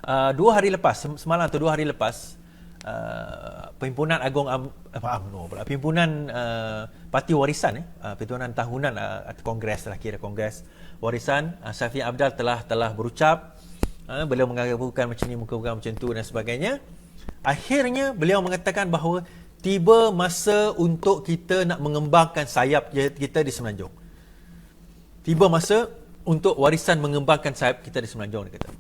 2 hari lepas, semalam atau 2 hari lepas, Perhimpunan Agong Perhimpunan Parti Warisan, Perhimpunan Tahunan atau Kongres lah, kira Kongres Warisan, Syafiq Abdal telah berucap. Beliau mengaku-bukan macam ni, muka-muka macam tu dan sebagainya. Akhirnya beliau mengatakan bahawa tiba masa untuk kita nak mengembangkan sayap kita di Semenanjung. Tiba masa untuk warisan mengembangkan sayap kita di Semenanjung, dia kata.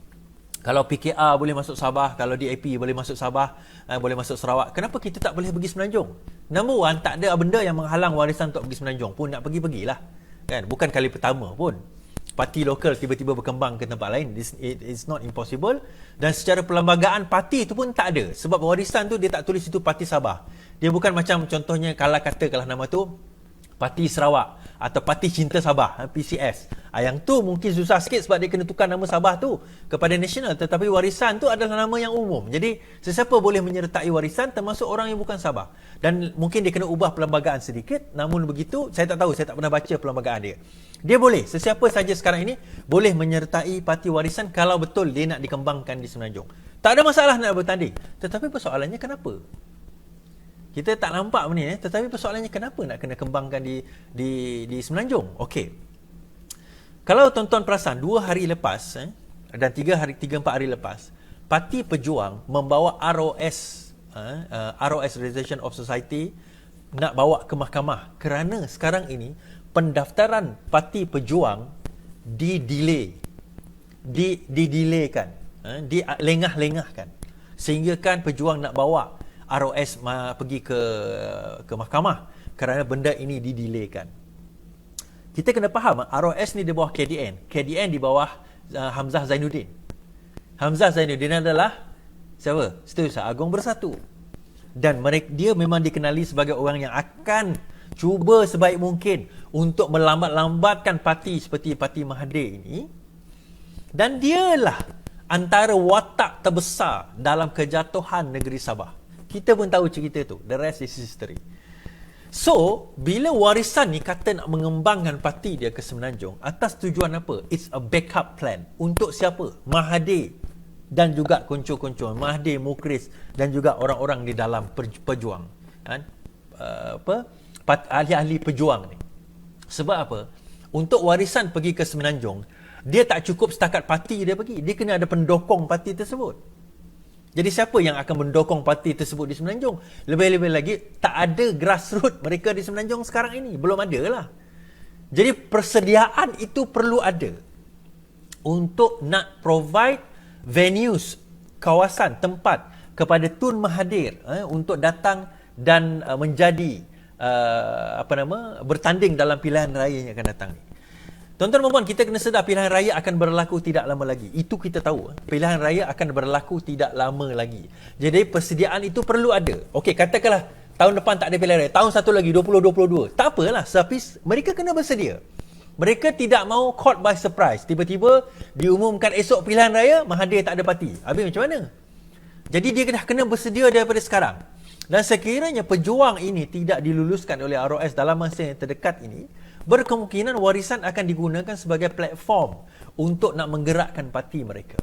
Kalau PKR boleh masuk Sabah, kalau DAP boleh masuk Sabah, boleh masuk Sarawak, kenapa kita tak boleh pergi Semenanjung? Number one, tak ada benda yang menghalang warisan untuk pergi Semenanjung pun, nak pergi-pergilah. Kan? Bukan kali pertama pun parti lokal tiba-tiba berkembang ke tempat lain. It's not impossible. Dan secara perlembagaan parti itu pun tak ada. Sebab warisan tu dia tak tulis itu Parti Sabah. Dia bukan macam contohnya kalau nama tu Parti Sarawak atau Parti Cinta Sabah, PCS. Yang tu mungkin susah sikit sebab dia kena tukar nama Sabah tu kepada nasional. Tetapi warisan tu adalah nama yang umum. Jadi sesiapa boleh menyertai warisan, termasuk orang yang bukan Sabah. Dan mungkin dia kena ubah perlembagaan sedikit. Namun begitu, saya tak tahu, saya tak pernah baca perlembagaan dia. Dia boleh, sesiapa saja sekarang ini boleh menyertai parti warisan kalau betul dia nak dikembangkan di Semenanjung. Tak ada masalah nak bertanding. Tetapi persoalannya kenapa? Kita tak nampak benda ni, tetapi persoalannya kenapa nak kena kembangkan di Semenanjung? Okey. Kalau tuan-tuan perasan 2 hari lepas dan 3-4 hari lepas, Parti Pejuang membawa ROS Resolution of Society nak bawa ke mahkamah kerana sekarang ini pendaftaran Parti Pejuang didelaykan, dilengah-lengahkan, sehingga kan Pejuang nak bawa ROS pergi ke mahkamah kerana benda ini didelaykan. Kita kena faham, ROS ni di bawah KDN di bawah Hamzah Zainuddin. Hamzah Zainuddin adalah siapa? Setiausaha Agong Bersatu. Dan dia memang dikenali sebagai orang yang akan cuba sebaik mungkin untuk melambat-lambatkan parti seperti Parti Mahathir ini. Dan dialah antara watak terbesar dalam kejatuhan negeri Sabah. Kita pun tahu cerita tu. The rest is history. So, bila warisan ni kata nak mengembangkan parti dia ke Semenanjung, atas tujuan apa? It's a backup plan. Untuk siapa? Mahathir dan juga konco-konco. Mahathir, Mukhriz dan juga orang-orang di dalam pejuang. Ahli-ahli pejuang ni. Sebab apa? Untuk warisan pergi ke Semenanjung, dia tak cukup setakat parti dia pergi. Dia kena ada pendokong parti tersebut. Jadi siapa yang akan mendokong parti tersebut di Semenanjung? Lebih-lebih lagi, tak ada grassroots mereka di Semenanjung sekarang ini. Belum ada lah. Jadi persediaan itu perlu ada untuk nak provide venues, kawasan, tempat kepada Tun Mahathir untuk datang dan menjadi bertanding dalam pilihan raya yang akan datang ni. Tuan-tuan dan puan, kita kena sedar pilihan raya akan berlaku tidak lama lagi. Itu kita tahu. Pilihan raya akan berlaku tidak lama lagi. Jadi persediaan itu perlu ada. Okey, katakanlah tahun depan tak ada pilihan raya. Tahun satu lagi, 2022. Tak apalah, tapi mereka kena bersedia. Mereka tidak mahu caught by surprise. Tiba-tiba diumumkan esok pilihan raya, Mahathir tak ada parti. Habis macam mana? Jadi dia kena bersedia daripada sekarang. Dan sekiranya pejuang ini tidak diluluskan oleh ROS dalam masa yang terdekat ini, berkemungkinan warisan akan digunakan sebagai platform untuk nak menggerakkan parti mereka.